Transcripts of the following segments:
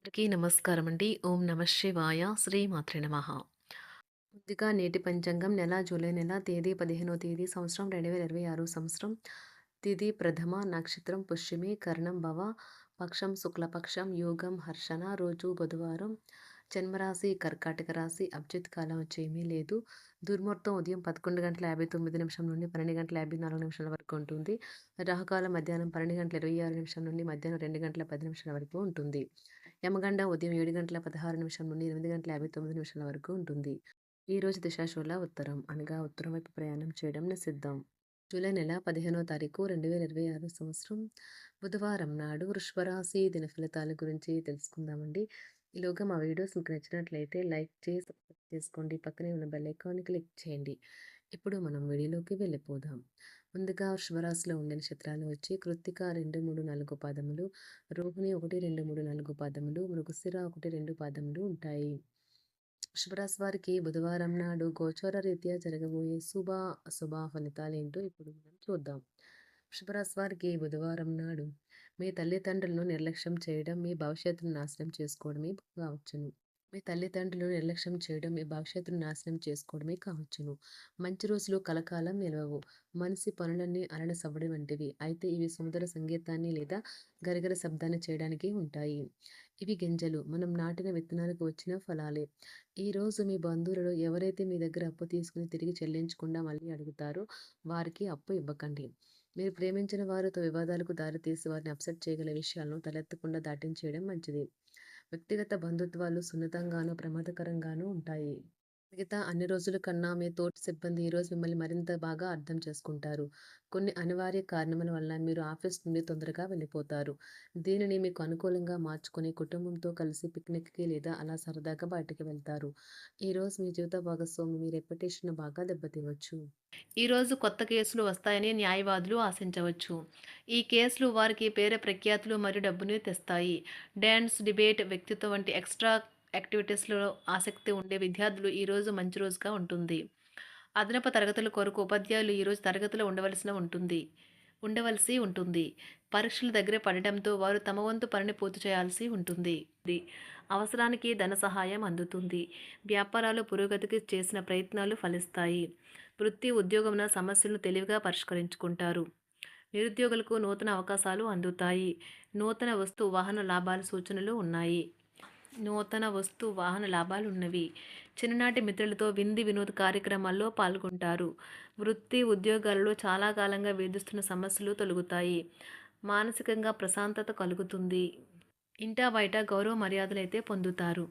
అందరికీ నమస్కారం అండి. ఓం నమ శివాయ. శ్రీమాత్రే నమః. ముందుగా నేటి పంచాంగం నెల జూలై నెల తేదీ 15వ తేదీ సంవత్సరం 2026 సంవత్సరం. తిథి ప్రథమ నక్షత్రం పుష్యమి కరణం భవ పక్షం శుక్లపక్షం యోగం హర్షణ రోజు బుధవారం. జన్మరాశి కర్కాటక రాశి. అభిజిత్ కాలం వచ్చేమీ లేదు. దుర్ముహూర్తం ఉదయం 11:59 నుండి 12:54 వరకు ఉంటుంది. రాహుకాలం మధ్యాహ్నం 12:26 నుండి మధ్యాహ్నం 2:10 వరకు ఉంటుంది. యమగండ ఉదయం 7:16 నుండి 8:59 వరకు ఉంటుంది. ఈ రోజు దిశాశూల ఉత్తరం అనగా ఉత్తరం వైపు ప్రయాణం చేయడం నిషిద్ధం. జూలై నెల 15వ తారీఖు 2026 సంవత్సరం బుధవారం నాడు వృషభరాశి దిన ఫలితాల గురించి తెలుసుకుందామండి. ఈలోగా మా వీడియోస్ మీకు నచ్చినట్లయితే లైక్ చేసి సబ్స్క్రైబ్ చేసుకోండి. పక్కనే ఉన్న బెల్ ఐకాన్ని క్లిక్ చేయండి. ఇప్పుడు మనం వీడియోలోకి వెళ్ళిపోదాం. ముందుగా వృషభరాశిలో ఉండే నక్షత్రాలు వచ్చి కృత్తిక 2, 3, 4 పాదములు, రోహిణి 1, 2, 3, 4 పాదములు, మృగశిర 1, 2 పాదములు ఉంటాయి. వృషభరాశి వారికి బుధవారం నాడు గోచార రీత్యా జరగబోయే అశుభ ఫలితాలేంటో ఇప్పుడు మనం చూద్దాం. వృషభరాశి వారికి బుధవారం నాడు మీ తల్లిదండ్రులను నిర్లక్ష్యం చేయడం మీ భవిష్యత్తును నాశనం చేసుకోవడమే కావచ్చును. మంచి రోజులు కలకాలం నిలవవు. మనిషి పనులన్నీ అలల సవ్వడి వంటివి. అయితే ఇవి సముద్ర సంగీతాన్ని లేదా గరగర శబ్దాన్ని చేయడానికి ఉంటాయి. ఇవి గింజలు. మనం నాటిన విత్తనాలకు వచ్చిన ఫలాలే. ఈరోజు మీ బంధువులలో ఎవరైతే మీ దగ్గర అప్పు తీసుకుని తిరిగి చెల్లించకుండా మళ్ళీ అడుగుతారో వారికి అప్పు ఇవ్వకండి. మీరు ప్రేమించిన వారితో వివాదాలకు దారితీసి వారిని అప్సెట్ చేయగల విషయాలను తలెత్తకుండా దాటించేయడం మంచిది. వ్యక్తిగత బంధుత్వాలు సున్నితంగానూ ప్రమాదకరంగానూ ఉంటాయి. మిగతా అన్ని రోజుల కన్నా మీ తోటి సిబ్బంది ఈరోజు మిమ్మల్ని మరింత బాగా అర్థం చేసుకుంటారు. కొన్ని అనివార్య కారణముల వల్ల మీరు ఆఫీస్ నుండి తొందరగా వెళ్ళిపోతారు. దీనిని మీకు అనుకూలంగా మార్చుకొని కుటుంబంతో కలిసి పిక్నిక్కి లేదా అలా సరదాగా బయటకు వెళ్తారు. ఈరోజు మీ జీవిత భాగస్వామి మీ రెప్యుటేషన్ బాగా దెబ్బతినవచ్చు. ఈరోజు కొత్త కేసులు వస్తాయని న్యాయవాదులు ఆశించవచ్చు. ఈ కేసులు వారికి పేరు ప్రఖ్యాతులు మరియు డబ్బుని తెస్తాయి. డాన్స్, డిబేట్, వ్యక్తిత్వం వంటి ఎక్స్ట్రా యాక్టివిటీస్‌లో ఆసక్తి ఉండే విద్యార్థులు ఈరోజు మంచి రోజుగా ఉంటుంది. అదనపు తరగతుల కొరకు ఉపాధ్యాయులు ఈరోజు తరగతిలో ఉండవలసి ఉంటుంది. పరీక్షలు దగ్గర పడడంతో వారు తమ వంతు పనిని పూర్తి చేయాల్సి ఉంటుంది. అవసరానికి ధన సహాయం అందుతుంది. వ్యాపారాలు పురోగతికి చేసిన ప్రయత్నాలు ఫలిస్తాయి. వృత్తి, ఉద్యోగమున సమస్యలను తెలివిగా పరిష్కరించుకుంటారు. నిరుద్యోగులకు నూతన అవకాశాలు అందుతాయి. నూతన వస్తు వాహన లాభాల సూచనలు ఉన్నాయి. చిన్ననాటి మిత్రులతో వినోద కార్యక్రమాల్లో పాల్గొంటారు. వృత్తి, ఉద్యోగాలలో చాలా కాలంగా వేధిస్తున్న సమస్యలు తొలగుతాయి. మానసికంగా ప్రశాంతత కలుగుతుంది. ఇంటా బయట గౌరవ మర్యాదలైతే పొందుతారు.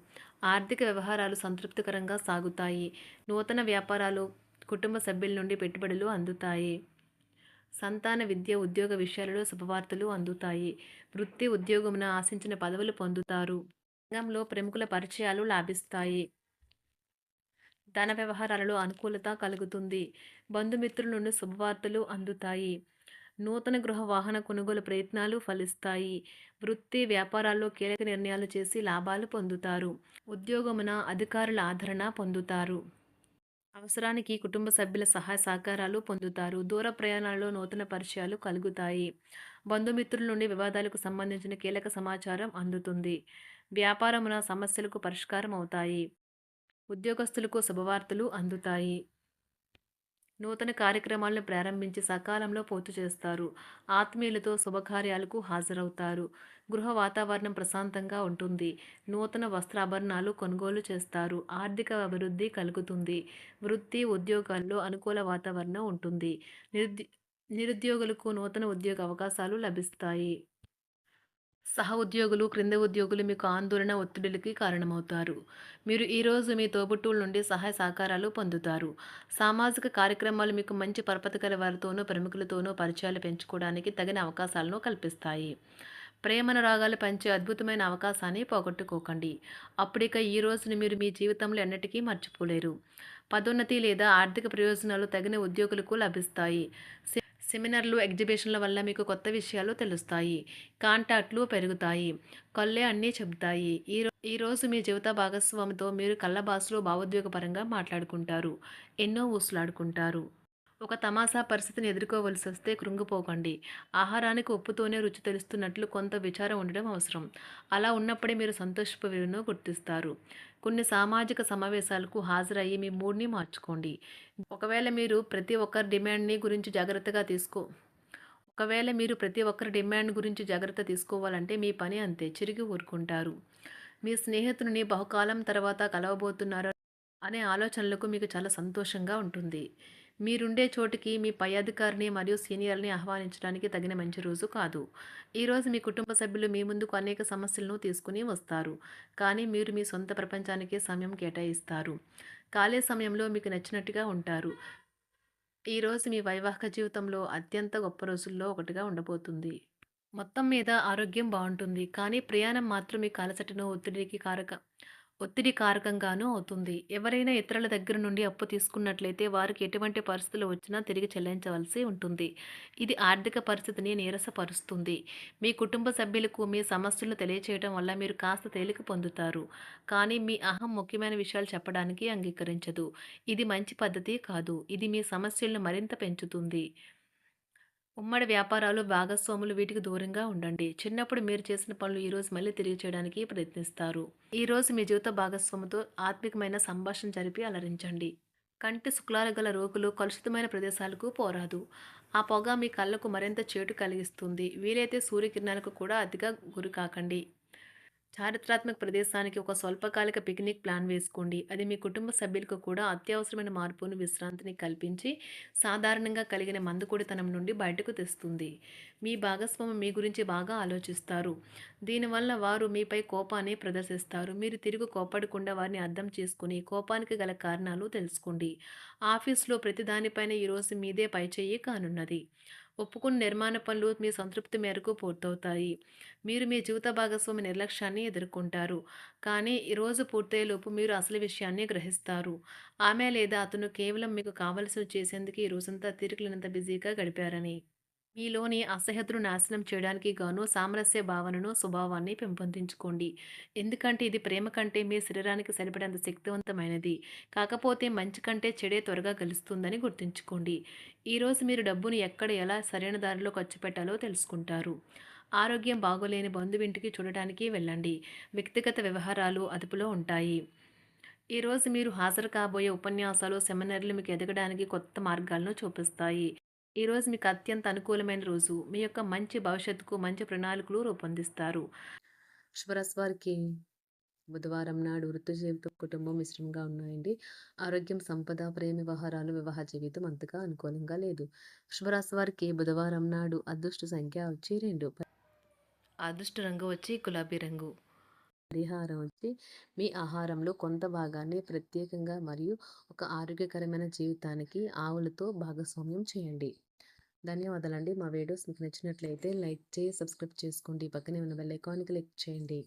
ఆర్థిక వ్యవహారాలు సంతృప్తికరంగా సాగుతాయి. నూతన వ్యాపారాలు, కుటుంబ సభ్యుల నుండి పెట్టుబడులు అందుతాయి. సంతాన విద్య, ఉద్యోగ విషయాలలో శుభవార్తలు అందుతాయి. వృత్తి, ఉద్యోగమున ఆశించిన పదవులు పొందుతారు. రంగంలో ప్రముఖుల పరిచయాలు లాభిస్తాయి. ధన వ్యవహారాలలో అనుకూలత కలుగుతుంది. బంధుమిత్రుల నుండి శుభవార్తలు అందుతాయి. నూతన గృహ వాహన కొనుగోలు ప్రయత్నాలు ఫలిస్తాయి. వృత్తి, వ్యాపారాల్లో కీలక నిర్ణయాలు చేసి లాభాలు పొందుతారు. ఉద్యోగమున అధికారుల ఆదరణ పొందుతారు. అవసరానికి కుటుంబ సభ్యుల సహాయ సహకారాలు పొందుతారు. దూర ప్రయాణాలలో నూతన పరిచయాలు కలుగుతాయి. బంధుమిత్రుల నుండి వివాదాలకు సంబంధించిన కీలక సమాచారం అందుతుంది. వ్యాపారమున సమస్యలకు పరిష్కారం అవుతాయి. ఉద్యోగస్తులకు శుభవార్తలు అందుతాయి. నూతన కార్యక్రమాలను ప్రారంభించి సకాలంలో పూర్తి చేస్తారు. ఆత్మీయులతో శుభకార్యాలకు హాజరవుతారు. గృహ వాతావరణం ప్రశాంతంగా ఉంటుంది. నూతన వస్త్రాభరణాలు కొనుగోలు చేస్తారు. ఆర్థిక అభివృద్ధి కలుగుతుంది. వృత్తి, ఉద్యోగాల్లో అనుకూల వాతావరణం ఉంటుంది. నిరుద్యోగులకు నూతన ఉద్యోగ అవకాశాలు లభిస్తాయి. సహ ఉద్యోగులు, క్రింద ఉద్యోగులు మీకు ఆందోళన, ఒత్తిడిలకి కారణమవుతారు. మీరు ఈరోజు మీ తోబుట్టువుల నుండి సహాయ సహకారాలు పొందుతారు. సామాజిక కార్యక్రమాలు మీకు మంచి పరపతి గల వారితోనూ, ప్రముఖులతోనూ పరిచయాలు పెంచుకోవడానికి తగిన అవకాశాలను కల్పిస్తాయి. ప్రేమానురాగాలు పంచే అద్భుతమైన అవకాశాన్ని పోగొట్టుకోకండి. అప్పుడిక ఈ రోజుని మీరు మీ జీవితంలో ఎన్నటికీ మర్చిపోలేరు. పదోన్నతి లేదా ఆర్థిక ప్రయోజనాలు తగిన ఉద్యోగులకు లభిస్తాయి. సెమినార్లు, ఎగ్జిబిషన్ల వల్ల మీకు కొత్త విషయాలు తెలుస్తాయి. కాంటాక్ట్లు పెరుగుతాయి. కళ్ళే అన్నీ చెబుతాయి. ఈరోజు మీ జీవిత భాగస్వామితో మీరు కళ్ళ భాషలో భావోద్వేగపరంగా మాట్లాడుకుంటారు. ఎన్నో ఊసులాడుకుంటారు. ఒక తమాషా పరిస్థితిని ఎదుర్కోవలసొస్తే కృంగిపోకండి. ఆహారానికి ఉప్పుతోనే రుచి తెలుస్తున్నట్లు కొంత విచారం ఉండడం అవసరం. అలా ఉన్నప్పుడే మీరు సంతోషపు విలువను గుర్తిస్తారు. కొన్ని సామాజిక సమావేశాలకు హాజరయ్యి మీ మూడ్‌ని మార్చుకోండి. ఒకవేళ మీరు ప్రతి ఒక్కరి డిమాండ్‌ని గురించి జాగ్రత్తగా తీసుకో ఒకవేళ మీరు ప్రతి ఒక్కరి డిమాండ్ గురించి జాగ్రత్త తీసుకోవాలంటే మీ పని అంతే. చిరిగి ఊరుకుంటారు. మీ స్నేహితుడిని బహుకాలం తర్వాత కలవబోతున్నారు అనే ఆలోచనలకు మీకు చాలా సంతోషంగా ఉంటుంది. మీరుండే చోటికి మీ పై అధికారిని మరియు సీనియర్‌ని ఆహ్వానించడానికి తగిన మంచి రోజు కాదు. ఈరోజు మీ కుటుంబ సభ్యులు మీ ముందుకు అనేక సమస్యలను తీసుకుని వస్తారు. కానీ మీరు మీ సొంత ప్రపంచానికే సమయం కేటాయిస్తారు. ఖాళీ సమయంలో మీకు నచ్చినట్టుగా ఉంటారు. ఈరోజు మీ వైవాహిక జీవితంలో అత్యంత గొప్ప రోజుల్లో ఒకటిగా ఉండబోతుంది. మొత్తం మీద ఆరోగ్యం బావుంటుంది. కానీ ప్రయాణం మాత్రం మీకు అలసటను, ఒత్తిడి కారకంగానూ అవుతుంది. ఎవరైనా ఇతరుల దగ్గర నుండి అప్పు తీసుకున్నట్లయితే వారికి ఎటువంటి పరిస్థితులు వచ్చినా తిరిగి చెల్లించవలసి ఉంటుంది. ఇది ఆర్థిక పరిస్థితిని నీరసపరుస్తుంది. మీ కుటుంబ సభ్యులకు మీ సమస్యలను తెలియచేయడం వల్ల మీరు కాస్త తేలిక పొందుతారు. కానీ మీ అహం ముఖ్యమైన విషయాలు చెప్పడానికి అంగీకరించదు. ఇది మంచి పద్ధతి కాదు. ఇది మీ సమస్యలను మరింత పెంచుతుంది. ఉమ్మడి వ్యాపారాలు, భాగస్వాములు వీటికి దూరంగా ఉండండి. చిన్నప్పుడు మీరు చేసిన పనులు ఈరోజు మళ్ళీ తిరిగి చేయడానికి ప్రయత్నిస్తారు. ఈరోజు మీ జీవిత భాగస్వామితో ఆత్మికమైన సంభాషణ జరిపి అలరించండి. కంటి శుక్లాలు గల రోగులు కలుషితమైన ప్రదేశాలకు పోరాదు. ఆ పొగ మీ కళ్ళకు మరింత చేటు కలిగిస్తుంది. వీలైతే సూర్యకిరణాలకు కూడా అతిగా గురికాకండి. చారిత్రాత్మక ప్రదేశానికి ఒక స్వల్పకాలిక పిక్నిక్ ప్లాన్ వేసుకోండి. అది మీ కుటుంబ సభ్యులకు కూడా అత్యవసరమైన మార్పును, విశ్రాంతిని కల్పించి సాధారణంగా కలిగిన మందుకొడితనం నుండి బయటకు తెస్తుంది. మీ భాగస్వామి మీ గురించి బాగా ఆలోచిస్తారు. దీనివల్ల వారు మీపై కోపాన్ని ప్రదర్శిస్తారు. మీరు తిరిగి కోప్పడకుండా వారిని అర్థం చేసుకుని కోపానికి గల కారణాలు తెలుసుకోండి. ఆఫీస్‌లో ప్రతి దానిపైన ఈరోజు మీదే పైచేయి కానున్నది. ఒప్పుకున్న నిర్మాణ పనులు మీ సంతృప్తి మేరకు పూర్తవుతాయి. మీరు మీ జీవిత భాగస్వామి నిర్లక్ష్యాన్ని ఎదుర్కొంటారు. కానీ ఈ రోజు పూర్తయ్యేలోపు మీరు అసలు విషయాన్ని గ్రహిస్తారు. ఆమె లేదా అతను కేవలం మీకు కావలసినవి చేసేందుకు ఈ రోజంతా తీరికలేనంత బిజీగా గడిపారని. మీలోని అసహ్యతను నాశనం చేయడానికి గాను సామరస్య భావనను, స్వభావాన్ని పెంపొందించుకోండి. ఎందుకంటే ఇది ప్రేమ కంటే మీ శరీరానికి సరిపడేంత శక్తివంతమైనది. కాకపోతే మంచి కంటే చెడే త్వరగా గెలుస్తుందని గుర్తుంచుకోండి. ఈరోజు మీరు డబ్బును ఎక్కడ, ఎలా సరైన దారిలో ఖర్చు పెట్టాలో తెలుసుకుంటారు. ఆరోగ్యం బాగోలేని బంధువింటికి చూడటానికి వెళ్ళండి. వ్యక్తిగత వ్యవహారాలు అదుపులో ఉంటాయి. ఈరోజు మీరు హాజరు కాబోయే ఉపన్యాసాలు, సెమినార్లు మీకు ఎదగడానికి కొత్త మార్గాలను చూపిస్తాయి. ఈరోజు మీకు అత్యంత అనుకూలమైన రోజు. మీ యొక్క మంచి భవిష్యత్తుకు మంచి ప్రణాళికలు రూపొందిస్తారు. వృషభరాశి వారికి బుధవారం నాడు వృత్తి జీవితం, కుటుంబం మిశ్రమంగా ఉన్నాయండి. ఆరోగ్యం, సంపద, ప్రేమ వ్యవహారాలు, వివాహ జీవితం అంతగా అనుకూలంగా లేదు. వృషభరాశి వారికి బుధవారం నాడు అదృష్ట సంఖ్య వచ్చి 2. అదృష్ట రంగు వచ్చి గులాబీ రంగు. పరిహారం వచ్చి మీ ఆహారంలో కొంత భాగాన్ని ప్రత్యేకంగా మరియు ఒక ఆరోగ్యకరమైన జీవితానికి ఆవులతో భాగస్వామ్యం చేయండి. ధన్యవాదాలండి. మా వీడియోస్ మీకు నచ్చినట్లయితే లైక్ చేసి, సబ్స్క్రైబ్ చేసుకోండి. పక్కనే ఉన్న బెల్ ఐకాన్ క్లిక్ చేయండి.